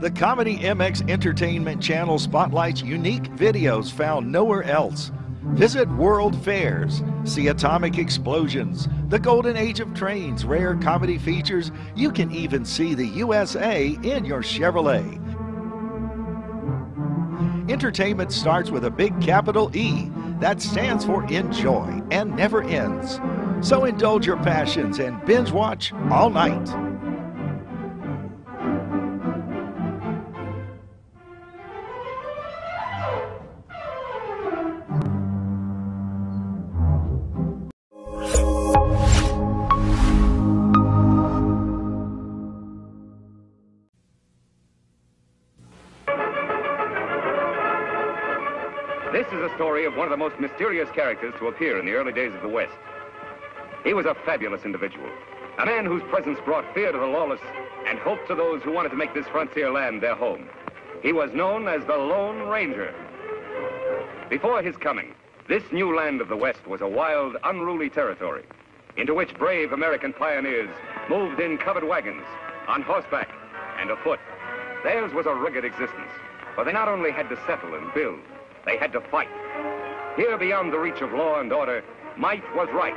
The Comedy MX Entertainment Channel spotlights unique videos found nowhere else. Visit World Fairs, see atomic explosions, the golden age of trains, rare comedy features. You can even see the USA in your Chevrolet. Entertainment starts with a big capital E that stands for enjoy and never ends. So indulge your passions and binge watch all night. This is a story of one of the most mysterious characters to appear in the early days of the West. He was a fabulous individual, a man whose presence brought fear to the lawless and hope to those who wanted to make this frontier land their home. He was known as the Lone Ranger. Before his coming, this new land of the West was a wild, unruly territory into which brave American pioneers moved in covered wagons, on horseback, and afoot. Theirs was a rugged existence, for they not only had to settle and build, they had to fight. Here, beyond the reach of law and order, might was right.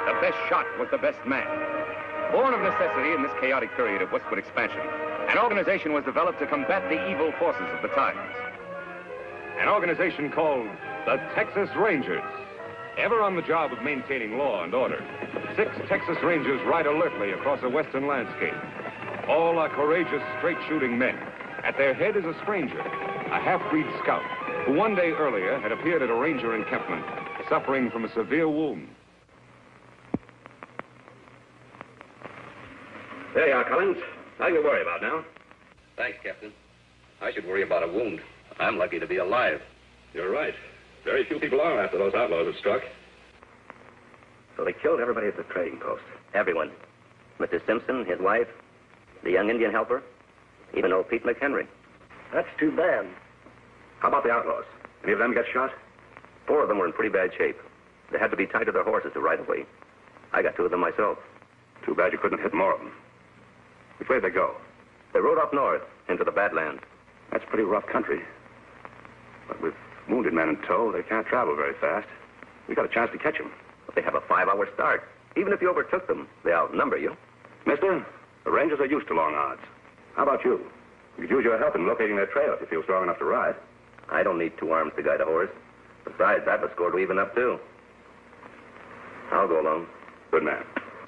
The best shot was the best man. Born of necessity in this chaotic period of westward expansion, an organization was developed to combat the evil forces of the times. An organization called the Texas Rangers. Ever on the job of maintaining law and order, 6 Texas Rangers ride alertly across a western landscape. All are courageous, straight-shooting men. At their head is a stranger, a half-breed scout, who one day earlier had appeared at a ranger encampment, suffering from a severe wound. There you are, Collins. Nothing to worry about now. Thanks, Captain. I should worry about a wound. I'm lucky to be alive. You're right. Very few people are after those outlaws have struck. So they killed everybody at the trading post. Everyone. Mr. Simpson, his wife, the young Indian helper, even old Pete McHenry. That's too bad. How about the outlaws? Any of them get shot? 4 of them were in pretty bad shape. They had to be tied to their horses to ride away. I got 2 of them myself. Too bad you couldn't hit more of them. Which way did they go? They rode up north into the Badlands. That's pretty rough country. But with wounded men in tow, they can't travel very fast. We got a chance to catch them. But they have a 5-hour start. Even if you overtook them, they outnumber you. Mister, the Rangers are used to long odds. How about you? We could use your help in locating their trail if you feel strong enough to ride. I don't need 2 arms to guide a horse. Besides, I have a score to even up, too. I'll go along. Good man.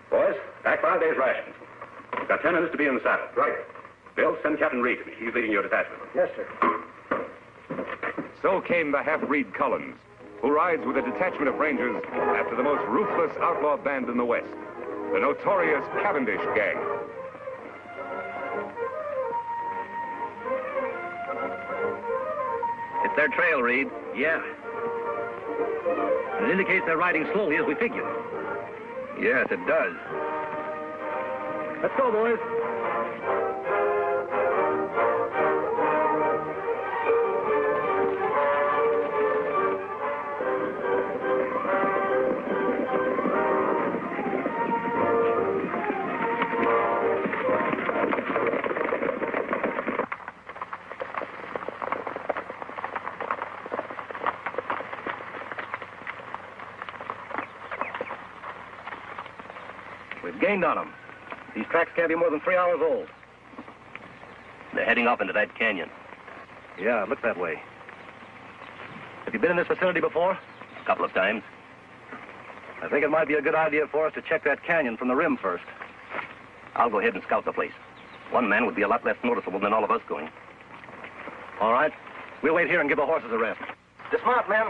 Boys, pack 5 days' rations. We've got 10 minutes to be in the saddle. Right. Bill, send Captain Reid to me. He's leading your detachment. Yes, sir. So came the half-breed Collins, who rides with a detachment of Rangers after the most ruthless outlaw band in the West, the notorious Cavendish Gang. It's their trail, Reid. Yeah. It indicates they're riding slowly as we figured. Yes, it does. Let's go, boys. We've gained on them. These tracks can't be more than 3 hours old. They're heading off into that canyon. Yeah, it looks that way. Have you been in this vicinity before? A couple of times. I think it might be a good idea for us to check that canyon from the rim first. I'll go ahead and scout the place. 1 man would be a lot less noticeable than all of us going. All right. We'll wait here and give the horses a rest. Dismount, men.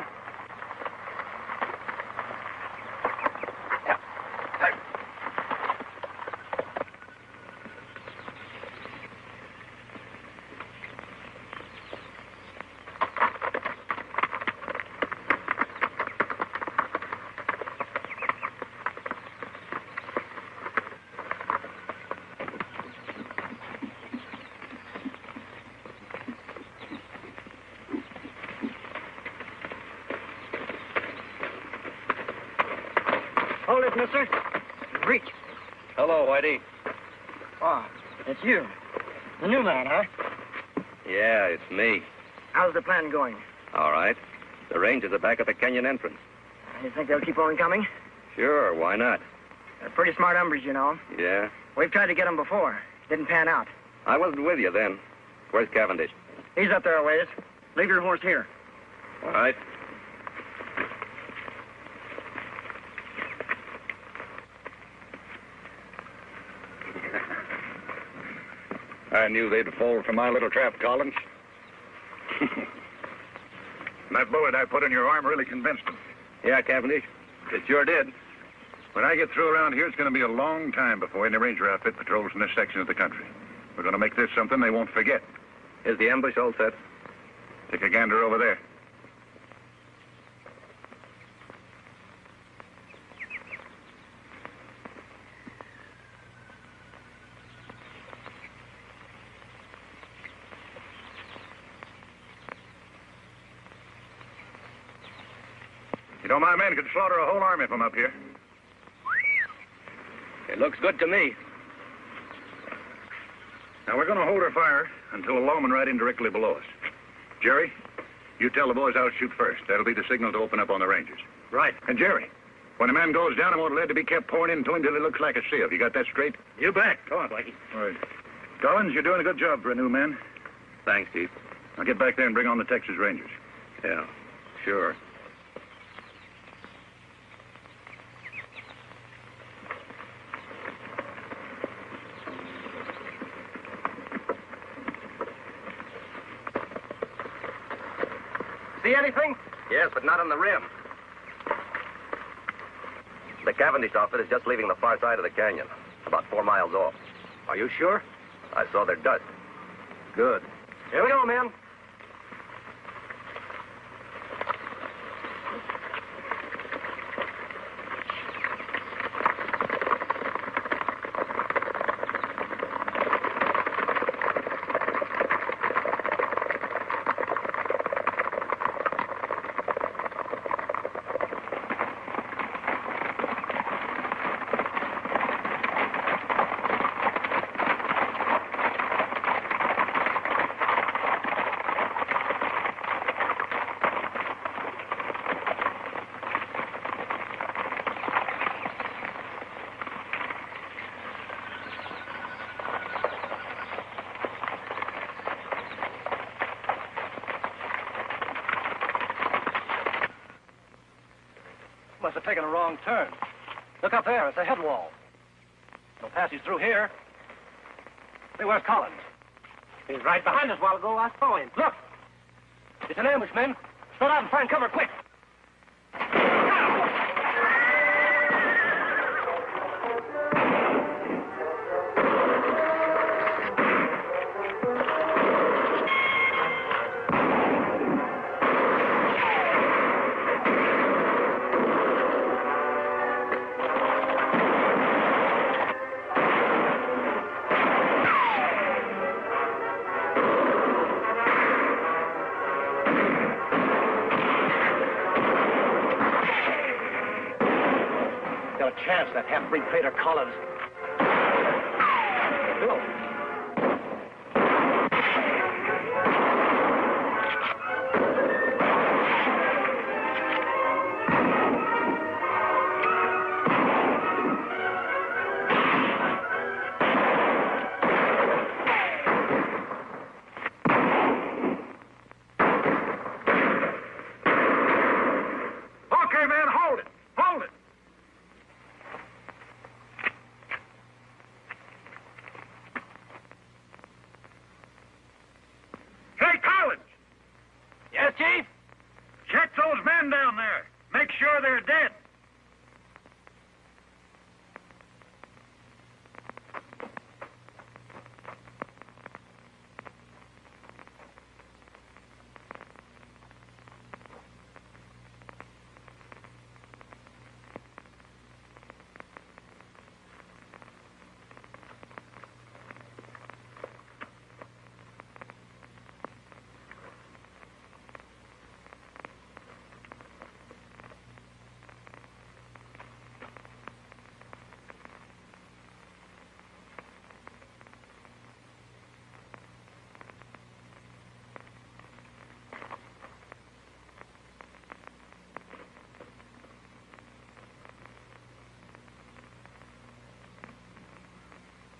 Hold it, mister. Reach. Hello, Whitey. Oh, it's you. The new man, huh? Yeah, it's me. How's the plan going? All right. The range is back at the canyon entrance. You think they'll keep on coming? Sure, why not? They're pretty smart hombres, you know. Yeah. We've tried to get them before. Didn't pan out. I wasn't with you then. Where's Cavendish? He's up there a ways. Leave your horse here. All right. I knew they'd fall for my little trap, Collins. That bullet I put in your arm really convinced them. Yeah, Cavendish. It sure did. When I get through around here, it's going to be a long time before any ranger outfit patrols in this section of the country. We're going to make this something they won't forget. Is the ambush all set? Take a gander over there. You know, my men could slaughter a whole army from up here. It looks good to me. Now, we're going to hold our fire until a lawman ride in directly below us. Jerry, you tell the boys I'll shoot first. That'll be the signal to open up on the Rangers. Right. And Jerry, when a man goes down, I want lead to be kept pouring into him till he looks like a sieve. You got that straight? You bet. Go on, Blackie. All right. Collins, you're doing a good job for a new man. Thanks, Chief. Now get back there and bring on the Texas Rangers. Yeah, sure. See anything? Yes, but not on the rim. The Cavendish outfit is just leaving the far side of the canyon, about 4 miles off. Are you sure? I saw their dust. Good. Here we go, men. Must have taken a wrong turn. Look up there. It's a head wall. No passage through here. Hey, where's Collins? He was right behind us a while ago. I saw him. Look! It's an ambush, men. Spread out and find cover, quick! Chance, that half-breed traitor Collins. Bill. Okay, man, hold it. Hold it. Yes, Chief? Check those men down there. Make sure they're dead.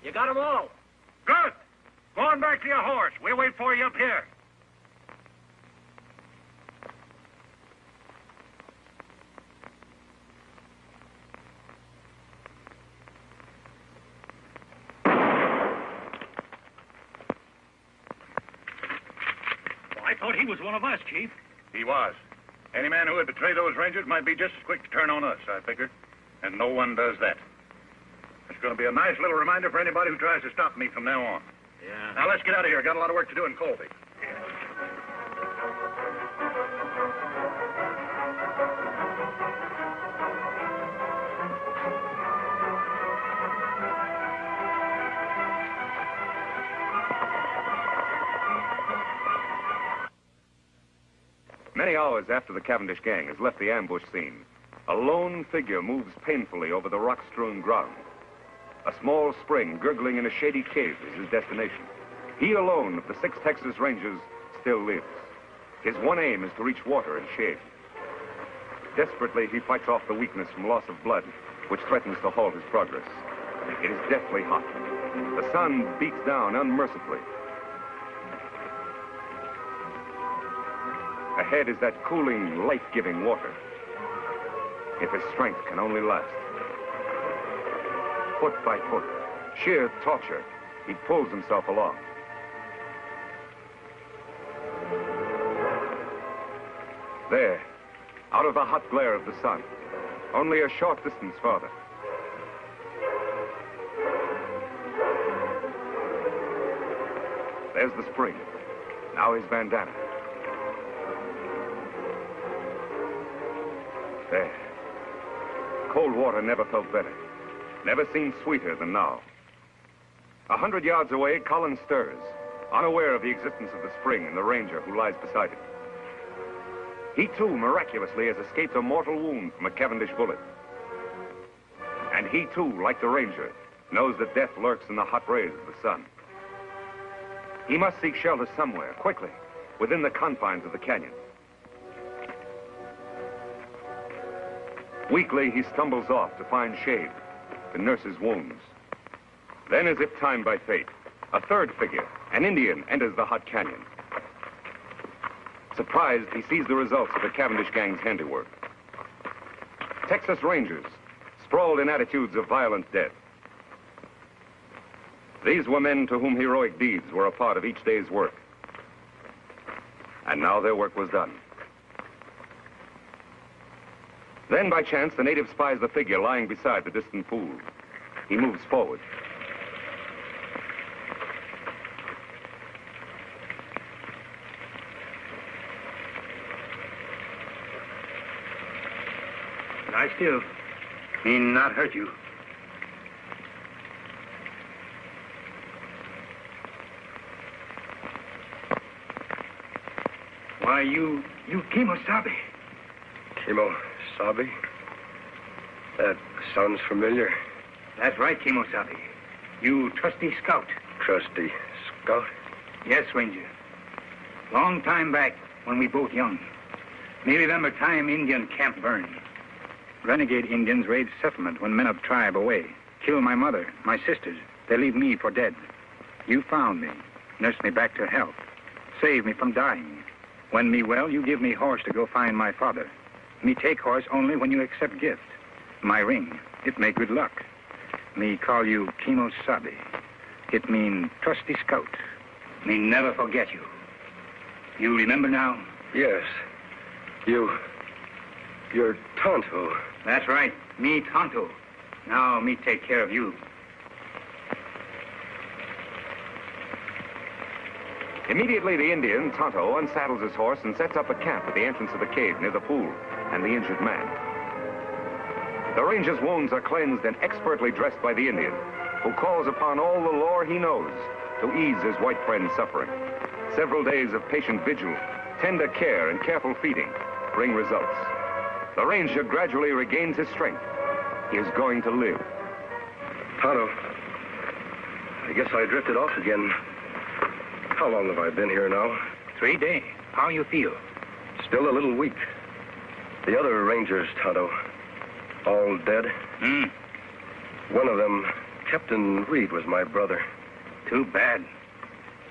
You got 'em all. Good. Go on back to your horse. We'll wait for you up here. I thought he was one of us, Chief. He was. Any man who would betray those Rangers might be just as quick to turn on us, I figured. And no one does that. It's going to be a nice little reminder for anybody who tries to stop me from now on. Yeah. Now, let's get out of here. Got a lot of work to do in Colby. Many hours after the Cavendish gang has left the ambush scene, a lone figure moves painfully over the rock-strewn ground. A small spring gurgling in a shady cave is his destination. He alone of the 6 Texas Rangers still lives. His one aim is to reach water and shade. Desperately, he fights off the weakness from loss of blood, which threatens to halt his progress. It is deathly hot. The sun beats down unmercifully. Ahead is that cooling, life-giving water. If his strength can only last. Foot by foot, sheer torture, he pulls himself along. There, out of the hot glare of the sun, only a short distance farther. There's the spring. Now his bandana. There. Cold water never felt better. Never seemed sweeter than now. 100 yards away, Collins stirs, unaware of the existence of the spring and the ranger who lies beside him. He, too, miraculously has escaped a mortal wound from a Cavendish bullet. And he, too, like the ranger, knows that death lurks in the hot rays of the sun. He must seek shelter somewhere, quickly, within the confines of the canyon. Weakly, he stumbles off to find shade, to nurse his wounds. Then, as if timed by fate, a third figure, an Indian, enters the hot canyon. Surprised, he sees the results of the Cavendish gang's handiwork. Texas Rangers, sprawled in attitudes of violent death. These were men to whom heroic deeds were a part of each day's work. And now their work was done. Then, by chance, the native spies the figure lying beside the distant pool. He moves forward. Lie still. He not hurt you. Why, you Kimosabe. Kimosabe? That sounds familiar. That's right, Kimosabe. You trusty scout. Trusty scout? Yes, Ranger. Long time back, when we both young. Me remember time Indian camp burned. Renegade Indians raid settlement when men of tribe away. Kill my mother, my sisters. They leave me for dead. You found me, nursed me back to health. Saved me from dying. When me well, you give me horse to go find my father. Me take horse only when you accept gift. My ring, it make good luck. Me call you Kimosabe. It mean trusty scout. Me never forget you. You remember now? Yes. You're Tonto. That's right, me Tonto. Now me take care of you. Immediately, the Indian, Tonto, unsaddles his horse and sets up a camp at the entrance of the cave near the pool and the injured man. The ranger's wounds are cleansed and expertly dressed by the Indian, who calls upon all the lore he knows to ease his white friend's suffering. Several days of patient vigil, tender care, and careful feeding bring results. The ranger gradually regains his strength. He is going to live. Tonto, I guess I drifted off again. How long have I been here now? 3 days. How you feel? Still a little weak. The other rangers, Tonto, all dead? Hmm. One of them Captain Reid was my brother. Too bad.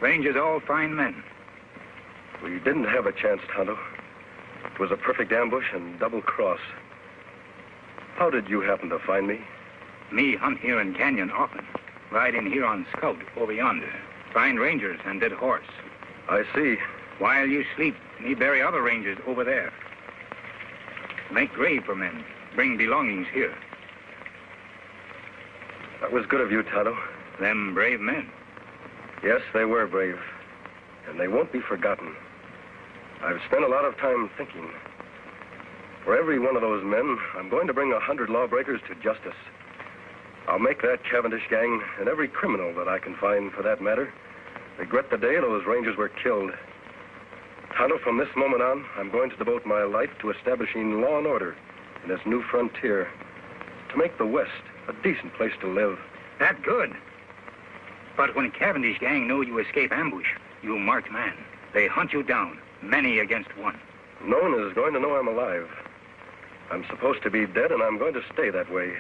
Rangers all fine men. We didn't have a chance, Tonto. It was a perfect ambush and double cross. How did you happen to find me? Me hunt here in Canyon often. Ride in here on scout over yonder. Find rangers and dead horse. I see. While you sleep, me bury other rangers over there. Make grave for men. Bring belongings here. That was good of you, Tonto. Them brave men. Yes, they were brave. And they won't be forgotten. I've spent a lot of time thinking. For every one of those men, I'm going to bring 100 lawbreakers to justice. I'll make that Cavendish gang, and every criminal that I can find for that matter, regret the day those rangers were killed. Tonto, from this moment on, I'm going to devote my life to establishing law and order in this new frontier, to make the West a decent place to live. That good. But when Cavendish gang know you escape ambush, you marked man. They hunt you down, many against one. No one is going to know I'm alive. I'm supposed to be dead, and I'm going to stay that way.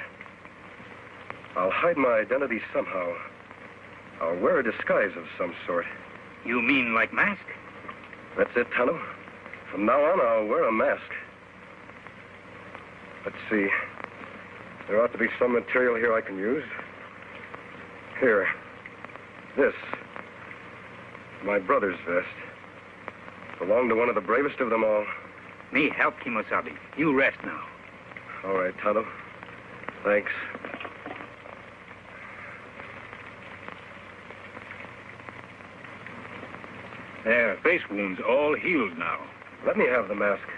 I'll hide my identity somehow. I'll wear a disguise of some sort. You mean like mask? That's it, Tonto. From now on, I'll wear a mask. Let's see. There ought to be some material here I can use. Here. This. My brother's vest. Belonged to one of the bravest of them all. Me help, Kimosabe. You rest now. All right, Tonto. Thanks. Their face wounds all healed now. Let me have the mask.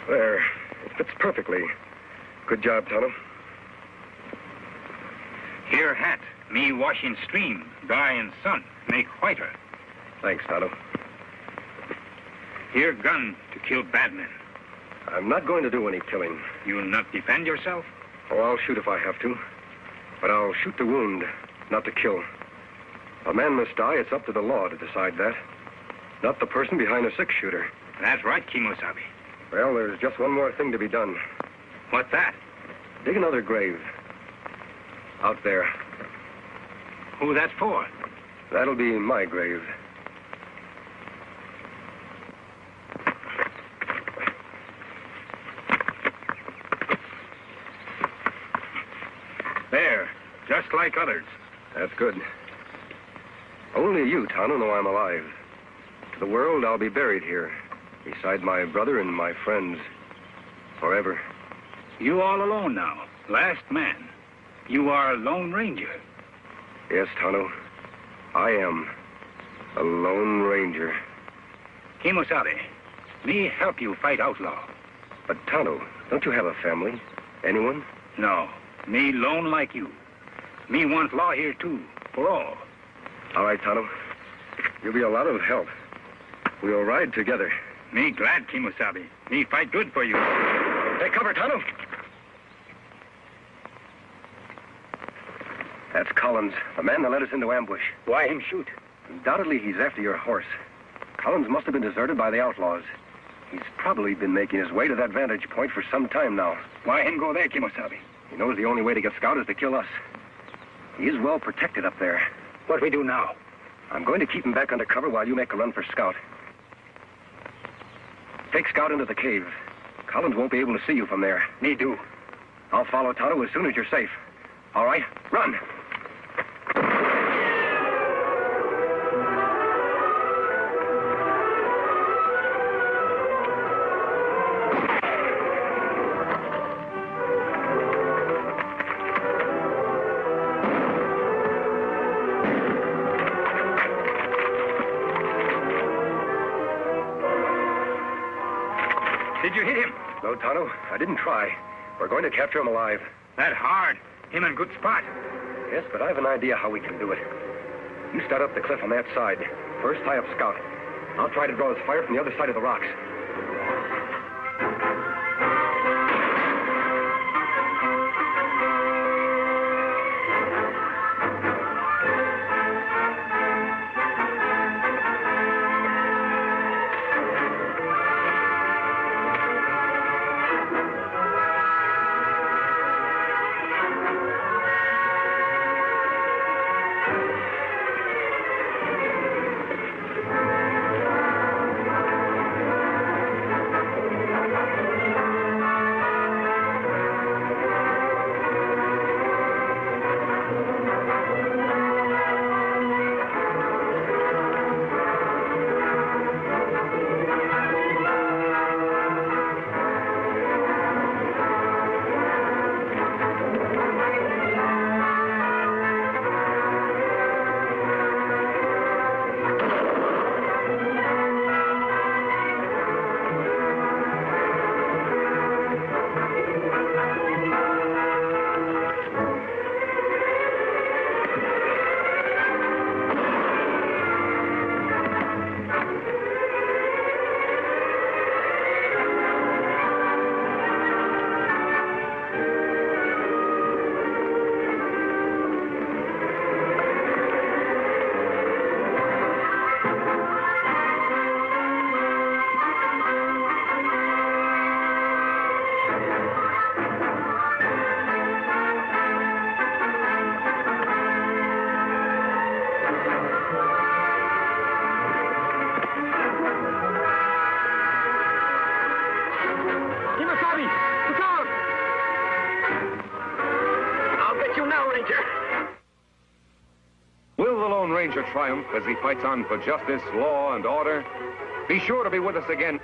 There. It fits perfectly. Good job, Tonto. Here hat. Me wash in stream. Dry in sun. Make whiter. Thanks, Tonto. Here gun to kill bad men. I'm not going to do any killing. You'll not defend yourself? Oh, I'll shoot if I have to. But I'll shoot to wound, not to kill. A man must die. It's up to the law to decide that. Not the person behind a six-shooter. That's right, Kimosabe. Well, there's just one more thing to be done. What's that? Dig another grave. Out there. Who that's for? That'll be my grave. There. Just like others. That's good. Only you, Tonto, know I'm alive. To the world, I'll be buried here, beside my brother and my friends, forever. You all alone now. Last man. You are a lone ranger. Yes, Tonto. I am a lone ranger. Kimosabe, me help you fight outlaw. But, Tonto, don't you have a family? Anyone? No. Me lone like you. Me want law here, too. For all. All right, Tonto. You'll be a lot of help. We'll ride together. Me glad, Kimosabe. Me fight good for you. Take cover, Tonto. That's Collins, the man that led us into ambush. Why him shoot? Undoubtedly, he's after your horse. Collins must have been deserted by the outlaws. He's probably been making his way to that vantage point for some time now. Why him go there, Kimosabe? He knows the only way to get Scout is to kill us. He is well protected up there. What we do now? I'm going to keep him back under cover while you make a run for Scout. Take Scout into the cave. Collins won't be able to see you from there. Me do. I'll follow Tonto as soon as you're safe. All right, run. Did you hit him? No, Tonto, I didn't try. We're going to capture him alive. That hard. Him in good spot. Yes, but I have an idea how we can do it. You start up the cliff on that side. First, tie up Scout. I'll try to draw his fire from the other side of the rocks. Barney! Look out! I'll bet you now, Ranger. Will the Lone Ranger triumph as he fights on for justice, law, and order? Be sure to be with us again.